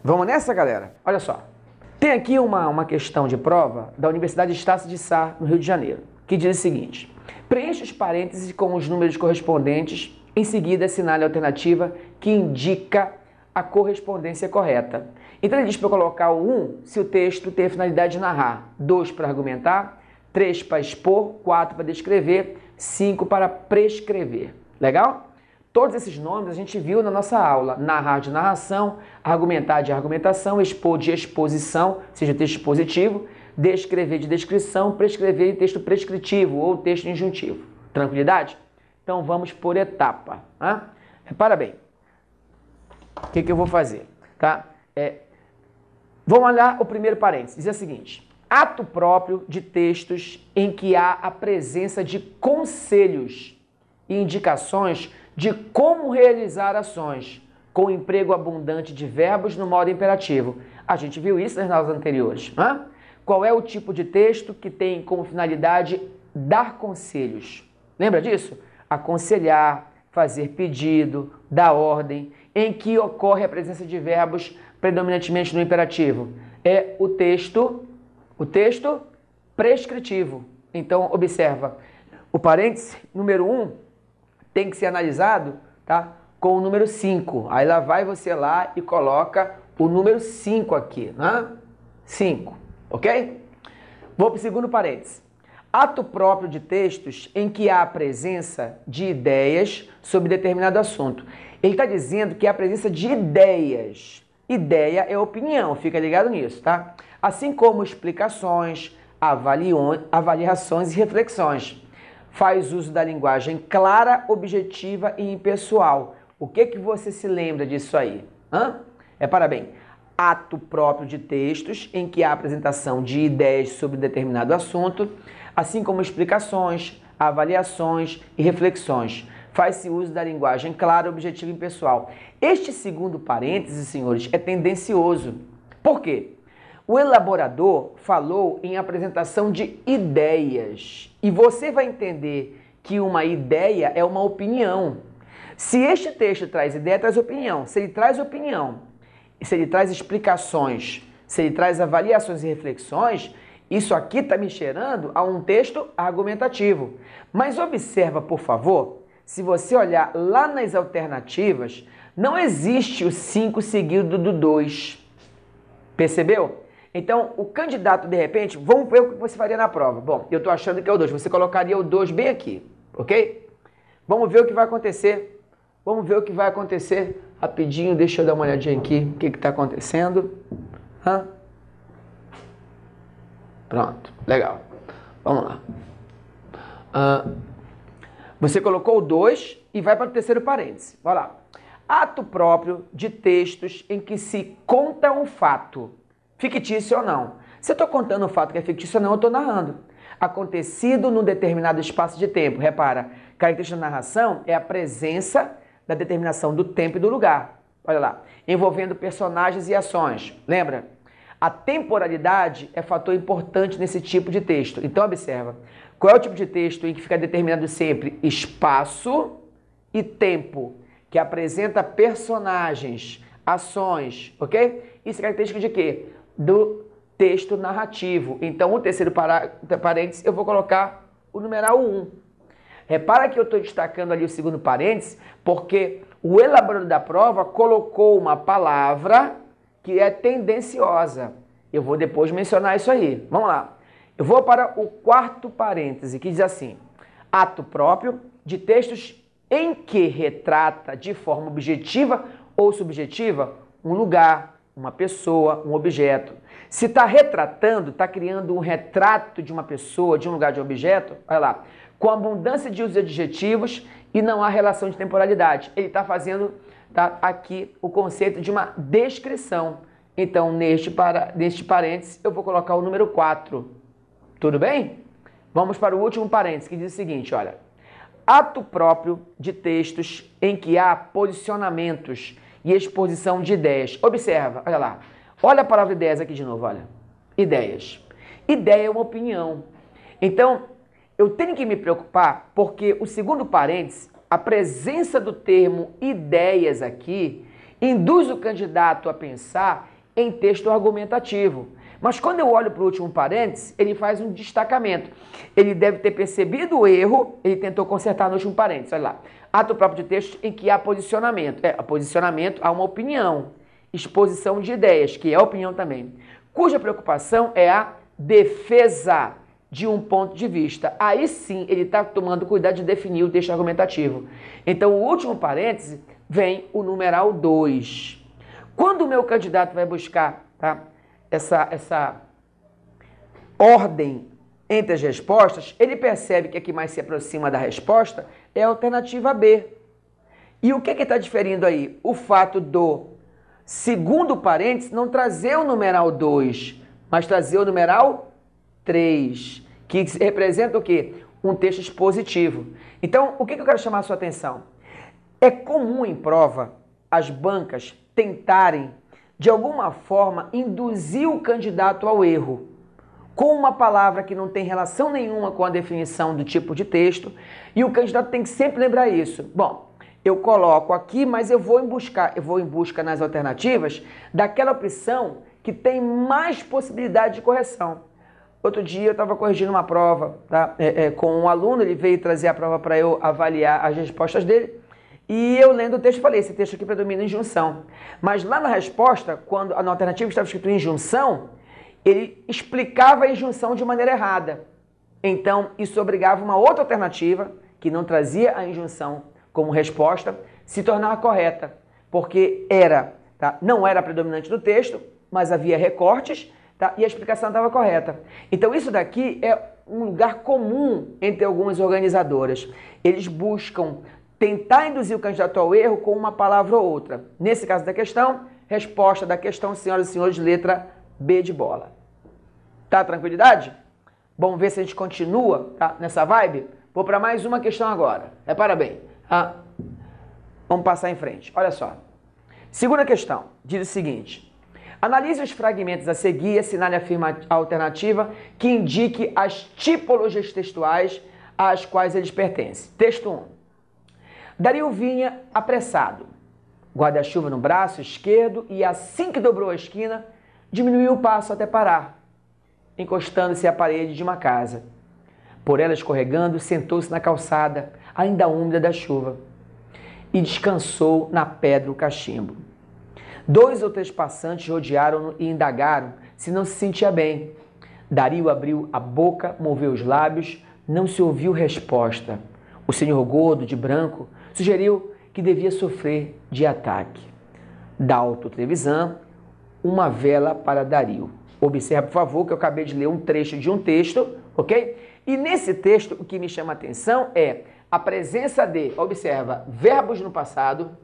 Vamos nessa, galera? Olha só. Tem aqui uma questão de prova da Universidade Estácio de Sá, no Rio de Janeiro, que diz o seguinte: preencha os parênteses com os números correspondentes, em seguida assinale a alternativa que indica a correspondência correta. Então ele diz para eu colocar o 1 se o texto tem a finalidade de narrar, 2 para argumentar, 3 para expor, 4 para descrever, 5 para prescrever. Legal? Todos esses nomes a gente viu na nossa aula: narrar de narração, argumentar de argumentação, expor de exposição, seja texto expositivo, descrever de descrição, prescrever de texto prescritivo ou texto injuntivo. Tranquilidade? Então vamos por etapa. Né? Repara bem. O que eu vou fazer? Tá? Vamos olhar o primeiro parênteses. Diz o seguinte: ato próprio de textos em que há a presença de conselhos e indicações de como realizar ações, com emprego abundante de verbos no modo imperativo. A gente viu isso nas aulas anteriores. Né? Qual é o tipo de texto que tem como finalidade dar conselhos? Lembra disso? Aconselhar, fazer pedido, dar ordem, em que ocorre a presença de verbos predominantemente no imperativo. É o texto prescritivo. Então, observa, o parêntese número 1 tem que ser analisado, tá, com o número 5. Aí lá vai você lá e coloca o número 5 aqui, né? 5, ok? Vou para o segundo parêntese. Ato próprio de textos em que há a presença de ideias sobre determinado assunto. Ele está dizendo que há a presença de ideias. Ideia é opinião, fica ligado nisso, tá? Assim como explicações, avaliações e reflexões. Faz uso da linguagem clara, objetiva e impessoal. O que você se lembra disso aí? Repara bem. Ato próprio de textos em que há apresentação de ideias sobre determinado assunto, assim como explicações, avaliações e reflexões. Faz-se uso da linguagem clara, objetiva e impessoal. Este segundo parêntese, senhores, é tendencioso. Por quê? O elaborador falou em apresentação de ideias. E você vai entender que uma ideia é uma opinião. Se este texto traz ideia, traz opinião. Se ele traz opinião, se ele traz explicações, se ele traz avaliações e reflexões, isso aqui está me cheirando a um texto argumentativo. Mas observa, por favor, se você olhar lá nas alternativas, não existe o 5 seguido do 2. Percebeu? Então, o candidato, de repente, vamos ver o que você faria na prova. Bom, eu estou achando que é o 2. Você colocaria o 2 bem aqui, ok? Vamos ver o que vai acontecer. Vamos ver o que vai acontecer. Rapidinho, deixa eu dar uma olhadinha aqui. O que está acontecendo? Pronto, legal. Vamos lá. Você colocou o 2 e vai para o terceiro parêntese. Olha lá. Ato próprio de textos em que se conta um fato, fictício ou não. Se eu estou contando um fato que é fictício ou não, eu estou narrando. Acontecido num determinado espaço de tempo. Repara, característica da narração é a presença da determinação do tempo e do lugar. Olha lá. Envolvendo personagens e ações. Lembra? A temporalidade é fator importante nesse tipo de texto. Então, observa. Qual é o tipo de texto em que fica determinado sempre espaço e tempo, que apresenta personagens, ações, ok? Isso é característica de quê? Do texto narrativo. Então, o terceiro parênteses, eu vou colocar o numeral 1. Repara que eu estou destacando ali o segundo parênteses, porque o elaborador da prova colocou uma palavra que é tendenciosa. Eu vou depois mencionar isso aí. Vamos lá. Eu vou para o quarto parêntese, que diz assim: ato próprio de textos em que retrata de forma objetiva ou subjetiva um lugar, uma pessoa, um objeto. Se está retratando, está criando um retrato de uma pessoa, de um lugar, de um objeto, olha lá, com abundância de usos de adjetivos e não há relação de temporalidade. Ele está fazendo aqui o conceito de uma descrição. Então, neste parênteses, eu vou colocar o número 4. Tudo bem? Vamos para o último parênteses, que diz o seguinte, olha. Ato próprio de textos em que há posicionamentos e exposição de ideias. Observa, olha lá. Olha a palavra ideias aqui de novo, olha. Ideias. Ideia é uma opinião. Então, eu tenho que me preocupar porque o segundo parênteses, a presença do termo ideias aqui, induz o candidato a pensar em texto argumentativo. Mas quando eu olho para o último parêntese, ele faz um destacamento. Ele deve ter percebido o erro, ele tentou consertar no último parêntese. Olha lá. Ato próprio de texto em que há posicionamento. A posicionamento há uma opinião. Exposição de ideias, que é opinião também. Cuja preocupação é a defesa de um ponto de vista. Aí sim, ele está tomando cuidado de definir o texto argumentativo. Então, o último parêntese vem o numeral 2. Quando o meu candidato vai buscar, tá, essa ordem entre as respostas, ele percebe que a que mais se aproxima da resposta é a alternativa B. E o que está diferindo aí? O fato do segundo parênteses não trazer o numeral 2, mas trazer o numeral 3, que representa o quê? Um texto expositivo. Então, o que eu quero chamar a sua atenção? É comum em prova as bancas tentarem, de alguma forma, induzir o candidato ao erro, com uma palavra que não tem relação nenhuma com a definição do tipo de texto, e o candidato tem que sempre lembrar isso. Bom, eu coloco aqui, mas eu vou em busca nas alternativas daquela opção que tem mais possibilidade de correção. Outro dia eu estava corrigindo uma prova, tá? Com um aluno, ele veio trazer a prova para eu avaliar as respostas dele, e eu lendo o texto falei, esse texto aqui predomina em junção. Mas lá na resposta, quando na alternativa estava escrito injunção, ele explicava a injunção de maneira errada. Então, isso obrigava uma outra alternativa, que não trazia a injunção como resposta, se tornar correta. Porque não era predominante do texto, mas havia recortes, tá? E a explicação estava correta. Então, isso daqui é um lugar comum entre algumas organizadoras. Eles buscam tentar induzir o candidato ao erro com uma palavra ou outra. Nesse caso da questão, resposta da questão, senhoras e senhores, letra B de bola. Tá, tranquilidade? Vamos ver se a gente continua, tá, nessa vibe? Vou para mais uma questão agora. Repara bem. Vamos passar em frente. Olha só. Segunda questão. Diz o seguinte. Analise os fragmentos a seguir e assinale a alternativa que indique as tipologias textuais às quais eles pertencem. Texto 1. Dario vinha apressado, guarda-chuva no braço esquerdo e assim que dobrou a esquina, diminuiu o passo até parar, encostando-se à parede de uma casa. Por ela escorregando, sentou-se na calçada, ainda úmida da chuva, e descansou na pedra o cachimbo. 2 ou 3 passantes rodearam-no e indagaram se não se sentia bem. Dario abriu a boca, moveu os lábios, não se ouviu resposta. O senhor gordo, de branco, sugeriu que devia sofrer de ataque. Dalto Trevisan, uma vela para Dario. Observe, por favor, que eu acabei de ler um trecho de um texto, ok? E nesse texto, o que me chama a atenção é a presença de, observa, verbos no passado,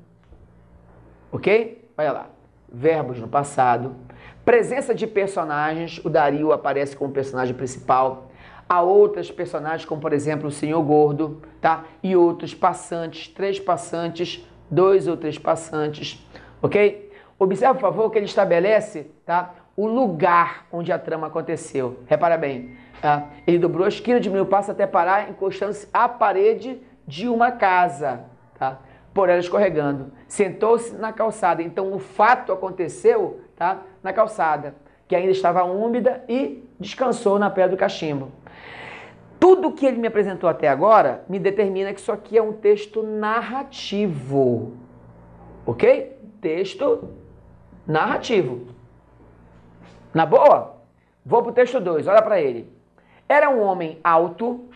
ok? Olha lá, verbos no passado, presença de personagens, o Dario aparece como personagem principal, há outras personagens, como por exemplo o senhor gordo, tá? E outros passantes, 3 passantes, 2 ou 3 passantes, ok? Observe, por favor, que ele estabelece, tá, o lugar onde a trama aconteceu. Repara bem, ele dobrou a esquina, diminuiu o passo até parar, encostando-se à parede de uma casa, tá? Por ela escorregando. Sentou-se na calçada. Então, o fato aconteceu, tá, na calçada, que ainda estava úmida, e descansou na pedra do cachimbo. Tudo que ele me apresentou até agora me determina que isso aqui é um texto narrativo. Ok? Texto narrativo. Na boa? Vou para o texto 2, olha para ele. Era um homem alto,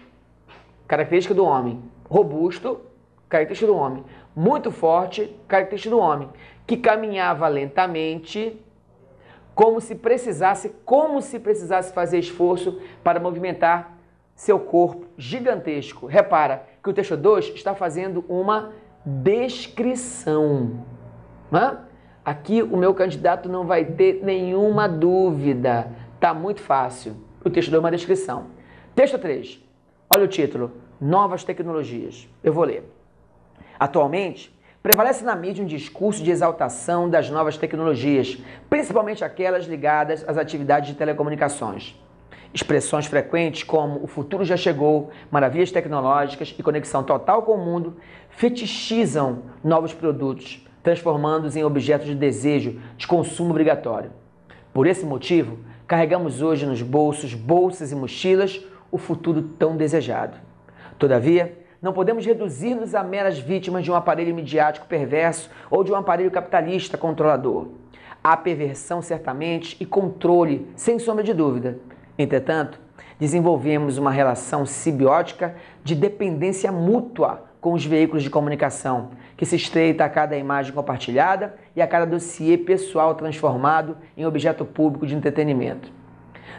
característica do homem. Robusto, característica do homem. Muito forte, característica do homem. Que caminhava lentamente, como se precisasse fazer esforço para movimentar seu corpo gigantesco. Repara que o texto 2 está fazendo uma descrição. Aqui o meu candidato não vai ter nenhuma dúvida. Está muito fácil. O texto 2 é uma descrição. Texto 3. Olha o título. Novas tecnologias. Eu vou ler. Atualmente, prevalece na mídia um discurso de exaltação das novas tecnologias, principalmente aquelas ligadas às atividades de telecomunicações. Expressões frequentes como o futuro já chegou, maravilhas tecnológicas e conexão total com o mundo fetichizam novos produtos, transformando-os em objetos de desejo, de consumo obrigatório. Por esse motivo, carregamos hoje nos bolsos, bolsas e mochilas o futuro tão desejado. Todavia, não podemos reduzir-nos a meras vítimas de um aparelho midiático perverso ou de um aparelho capitalista controlador. Há perversão certamente e controle, sem sombra de dúvida. Entretanto, desenvolvemos uma relação simbiótica de dependência mútua com os veículos de comunicação, que se estreita a cada imagem compartilhada e a cada dossiê pessoal transformado em objeto público de entretenimento.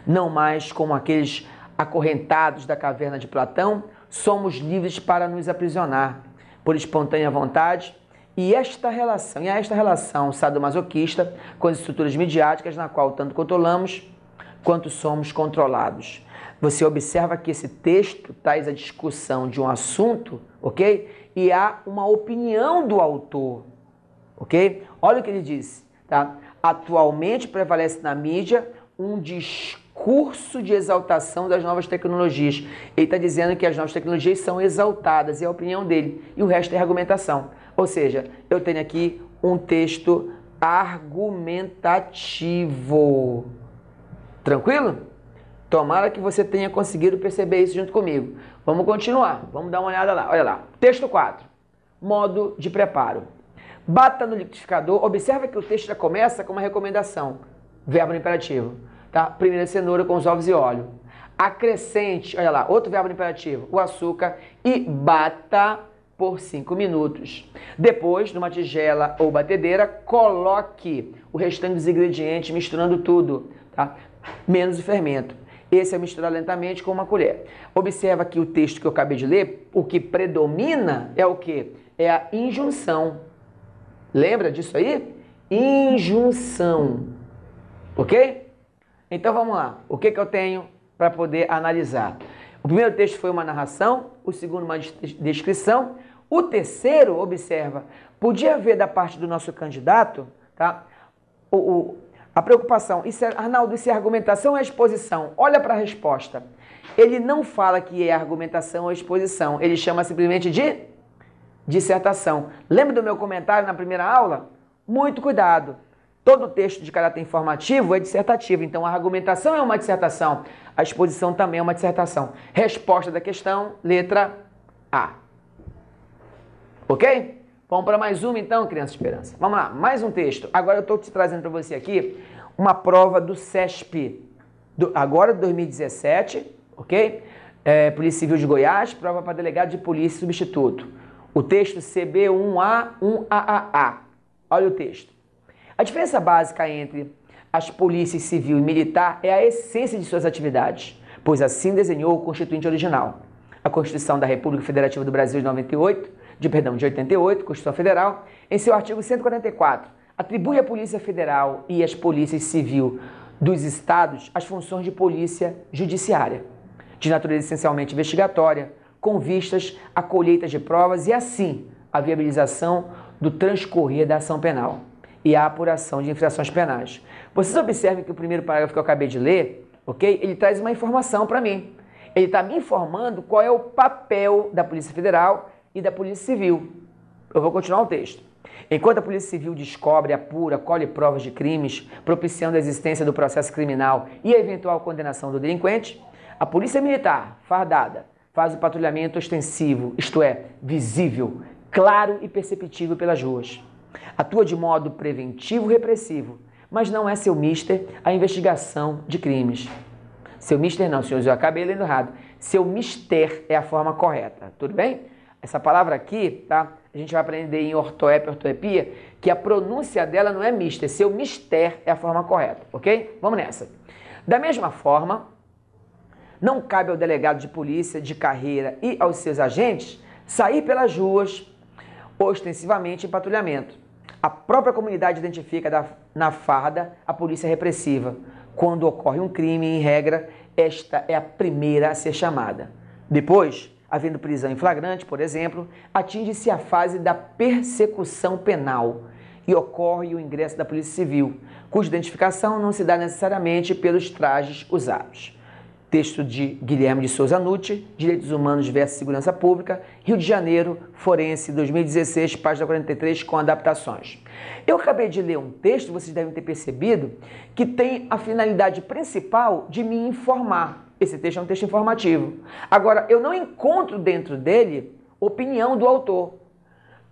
Não mais como aqueles acorrentados da caverna de Platão, somos livres para nos aprisionar por espontânea vontade e a esta relação sadomasoquista com as estruturas midiáticas na qual tanto controlamos quanto somos controlados. Você observa que esse texto traz a discussão de um assunto, ok? E há uma opinião do autor, ok? Olha o que ele disse, tá? Atualmente prevalece na mídia um discurso de exaltação das novas tecnologias. Ele está dizendo que as novas tecnologias são exaltadas, é a opinião dele, e o resto é argumentação. Ou seja, eu tenho aqui um texto argumentativo. Tranquilo? Tomara que você tenha conseguido perceber isso junto comigo. Vamos continuar, vamos dar uma olhada lá. Olha lá, texto 4, modo de preparo. Bata no liquidificador, observa que o texto já começa com uma recomendação, verbo no imperativo. Tá? Primeira cenoura com os ovos e óleo. Acrescente, olha lá, outro verbo no imperativo, o açúcar e bata por 5 minutos. Depois, numa tigela ou batedeira, coloque o restante dos ingredientes, misturando tudo, tá? Menos o fermento. Esse é misturar lentamente com uma colher. Observa que o texto que eu acabei de ler, o que predomina é o quê? É a injunção. Lembra disso aí? Injunção. Ok? Então vamos lá. O que eu tenho para poder analisar? O primeiro texto foi uma narração, o segundo uma descrição, o terceiro, observa, podia haver da parte do nosso candidato, tá? A preocupação, Arnaldo, isso é argumentação ou é exposição? Olha para a resposta. Ele não fala que é argumentação ou exposição, ele chama simplesmente de dissertação. Lembra do meu comentário na primeira aula? Muito cuidado. Todo texto de caráter informativo é dissertativo, então a argumentação é uma dissertação, a exposição também é uma dissertação. Resposta da questão, letra A. Ok? Vamos para mais uma então, Criança Esperança. Vamos lá, mais um texto. Agora eu estou te trazendo para você aqui uma prova do CESP, agora de 2017, ok? Polícia Civil de Goiás, prova para delegado de polícia substituto. O texto CB1A1AAA. Olha o texto. A diferença básica entre as polícias civil e militar é a essência de suas atividades, pois assim desenhou o Constituinte original. A Constituição da República Federativa do Brasil de 88, Constituição Federal, em seu artigo 144, atribui à Polícia Federal e às polícias civil dos estados as funções de polícia judiciária, de natureza essencialmente investigatória, com vistas à colheita de provas e, assim, a viabilização do transcorrer da ação penal e a apuração de infrações penais. Vocês observem que o primeiro parágrafo que eu acabei de ler, ok? Ele traz uma informação para mim. Ele está me informando qual é o papel da Polícia Federal e da Polícia Civil. Eu vou continuar o texto. Enquanto a Polícia Civil descobre, apura, colhe provas de crimes, propiciando a existência do processo criminal e a eventual condenação do delinquente, a Polícia Militar, fardada, faz o patrulhamento ostensivo, isto é, visível, claro e perceptível pelas ruas. Atua de modo preventivo e repressivo, mas não é seu mister a investigação de crimes. Seu mister não, senhores, eu acabei lendo errado. Seu mister é a forma correta, tudo bem? Essa palavra aqui, tá? A gente vai aprender em ortoepia, que a pronúncia dela não é mister, seu mister é a forma correta, ok? Vamos nessa. Da mesma forma, não cabe ao delegado de polícia de carreira e aos seus agentes sair pelas ruas ostensivamente em patrulhamento. A própria comunidade identifica na farda a polícia repressiva. Quando ocorre um crime, em regra, esta é a primeira a ser chamada. Depois, havendo prisão em flagrante, por exemplo, atinge-se a fase da persecução penal e ocorre o ingresso da Polícia Civil, cuja identificação não se dá necessariamente pelos trajes usados. Texto de Guilherme de Souza Nucci, Direitos Humanos versus Segurança Pública, Rio de Janeiro, Forense, 2016, página 43, com adaptações. Eu acabei de ler um texto, vocês devem ter percebido, que tem a finalidade principal de me informar. Esse texto é um texto informativo. Agora, eu não encontro dentro dele opinião do autor.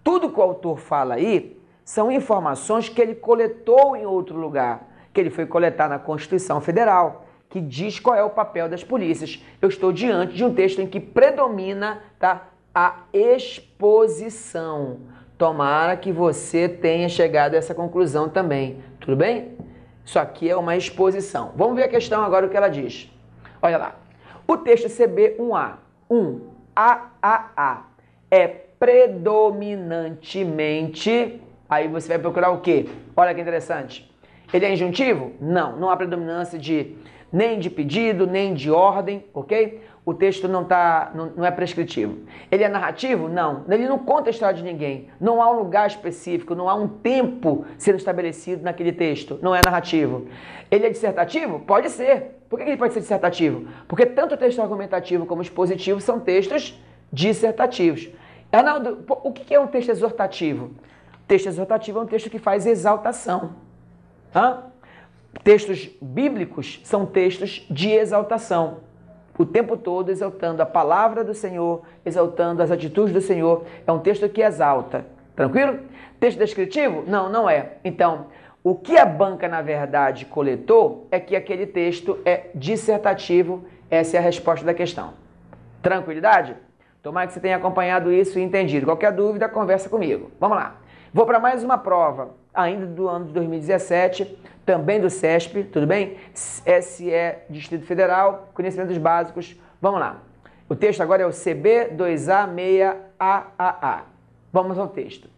Tudo que o autor fala aí são informações que ele coletou em outro lugar, que ele foi coletar na Constituição Federal, que diz qual é o papel das polícias. Eu estou diante de um texto em que predomina, tá, a exposição. Tomara que você tenha chegado a essa conclusão também. Tudo bem? Isso aqui é uma exposição. Vamos ver a questão agora, o que ela diz. Olha lá. O texto CB1A, 1AAA, é predominantemente... Aí você vai procurar o quê? Olha que interessante. Ele é injuntivo? Não, não há predominância nem de pedido, nem de ordem, ok? O texto não é prescritivo. Ele é narrativo? Não. Ele não conta a história de ninguém. Não há um lugar específico, não há um tempo sendo estabelecido naquele texto. Não é narrativo. Ele é dissertativo? Pode ser. Por que ele pode ser dissertativo? Porque tanto o texto argumentativo como expositivo são textos dissertativos. Arnaldo, o que é um texto exortativo? Texto exortativo é um texto que faz exaltação. Textos bíblicos são textos de exaltação. O tempo todo exaltando a palavra do Senhor, exaltando as atitudes do Senhor. É um texto que exalta. Tranquilo? Texto descritivo? Não, não é. Então, o que a banca, na verdade, coletou é que aquele texto é dissertativo. Essa é a resposta da questão. Tranquilidade? Tomara que você tenha acompanhado isso e entendido. Qualquer dúvida, conversa comigo. Vamos lá. Vou para mais uma prova, ainda do ano de 2017, também do CESP, tudo bem? SE Distrito Federal, Conhecimentos Básicos. Vamos lá. O texto agora é o CB2A6AAA. Vamos ao texto.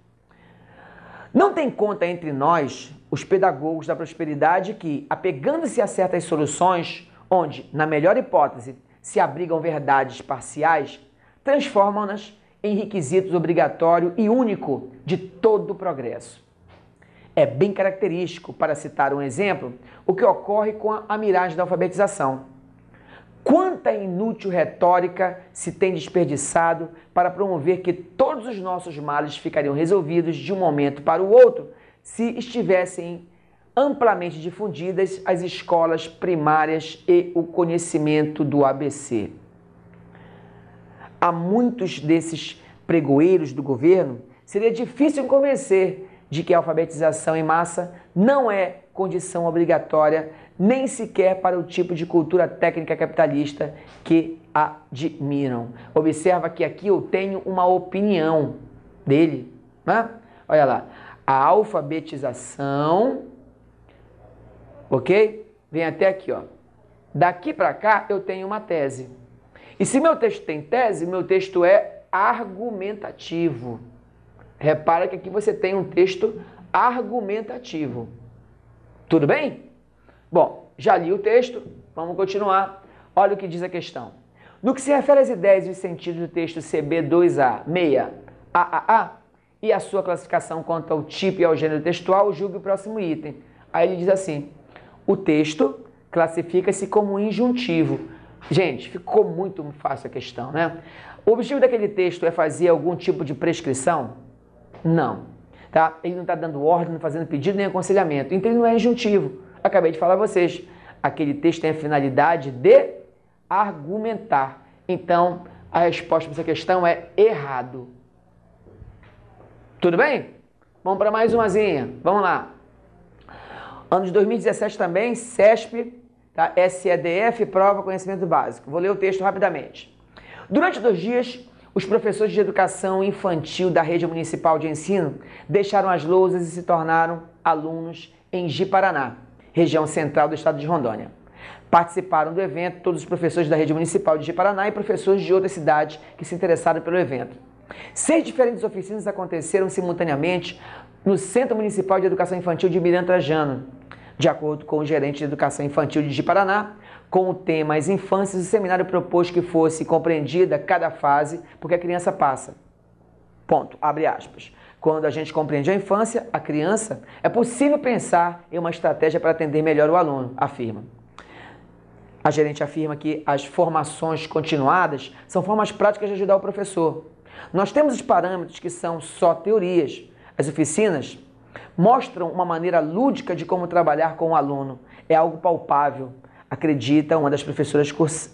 Não tem conta entre nós, os pedagogos da prosperidade, que, apegando-se a certas soluções, onde, na melhor hipótese, se abrigam verdades parciais, transformam-nas em requisitos obrigatório e único de todo o progresso. É bem característico, para citar um exemplo, o que ocorre com a miragem da alfabetização. Quanta inútil retórica se tem desperdiçado para promover que todos os nossos males ficariam resolvidos de um momento para o outro se estivessem amplamente difundidas as escolas primárias e o conhecimento do ABC. A muitos desses pregoeiros do governo, seria difícil convencer de que a alfabetização em massa não é condição obrigatória, nem sequer para o tipo de cultura técnica capitalista que admiram. Observa que aqui eu tenho uma opinião dele, né? Olha lá, a alfabetização, ok? Vem até aqui, ó. Daqui para cá eu tenho uma tese. E se meu texto tem tese, meu texto é argumentativo. Repara que aqui você tem um texto argumentativo. Tudo bem? Bom, já li o texto, vamos continuar. Olha o que diz a questão. No que se refere às ideias e os sentidos do texto CB2A, 6AAA, e a sua classificação quanto ao tipo e ao gênero textual, julgue o próximo item. Aí ele diz assim, o texto classifica-se como injuntivo. Gente, ficou muito fácil a questão, né? O objetivo daquele texto é fazer algum tipo de prescrição? Não. Tá? Ele não está dando ordem, não fazendo pedido nem aconselhamento. Então ele não é injuntivo. Acabei de falar a vocês. Aquele texto tem a finalidade de argumentar. Então, a resposta para essa questão é errado. Tudo bem? Vamos para mais umazinha. Vamos lá. Ano de 2017 também, CESP, tá? SEDF, prova conhecimento básico. Vou ler o texto rapidamente. Durante 2 dias, os professores de educação infantil da rede municipal de ensino deixaram as lousas e se tornaram alunos em Ji-Paraná, região central do estado de Rondônia. Participaram do evento todos os professores da rede municipal de Ji-Paraná e professores de outras cidades que se interessaram pelo evento. 6 diferentes oficinas aconteceram simultaneamente no Centro Municipal de Educação Infantil de Miranda Trajano, de acordo com o gerente de Educação Infantil de Ji-Paraná, com o tema As Infâncias, o seminário propôs que fosse compreendida cada fase, porque a criança passa. Ponto, abre aspas. Quando a gente compreende a infância, a criança, é possível pensar em uma estratégia para atender melhor o aluno, afirma. A gerente afirma que as formações continuadas são formas práticas de ajudar o professor. Nós temos os parâmetros que são só teorias. As oficinas mostram uma maneira lúdica de como trabalhar com o aluno. É algo palpável, acredita uma das professoras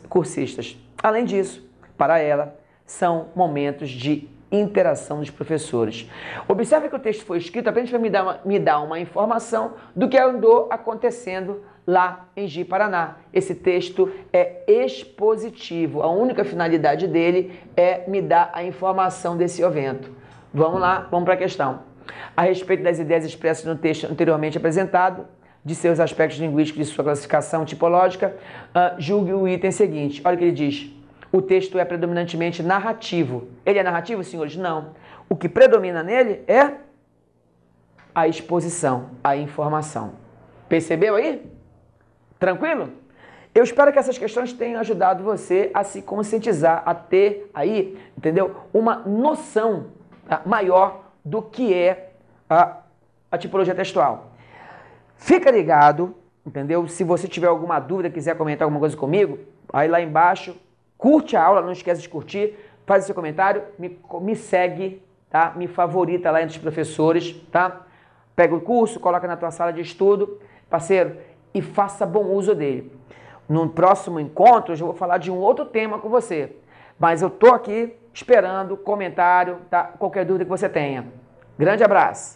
cursistas. Além disso, para ela, são momentos de interação dos professores. Observe que o texto foi escrito apenas para me dar uma informação do que andou acontecendo lá em Ji-Paraná. Esse texto é expositivo. A única finalidade dele é me dar a informação desse evento. Vamos lá, vamos para a questão. A respeito das ideias expressas no texto anteriormente apresentado, de seus aspectos linguísticos e de sua classificação tipológica, julgue o item seguinte. Olha o que ele diz. O texto é predominantemente narrativo. Ele é narrativo, senhores? Não. O que predomina nele é a exposição, a informação. Percebeu aí? Tranquilo? Eu espero que essas questões tenham ajudado você a se conscientizar, a ter aí, entendeu? Uma noção maior do que é a tipologia textual. Fica ligado, entendeu? Se você tiver alguma dúvida, quiser comentar alguma coisa comigo, aí lá embaixo, curte a aula, não esqueça de curtir, faz o seu comentário, me segue, tá? Me favorita lá entre os professores, tá? Pega o curso, coloca na tua sala de estudo, parceiro, e faça bom uso dele. No próximo encontro, eu já vou falar de um outro tema com você, mas eu tô aqui esperando comentário, tá? Qualquer dúvida que você tenha. Grande abraço!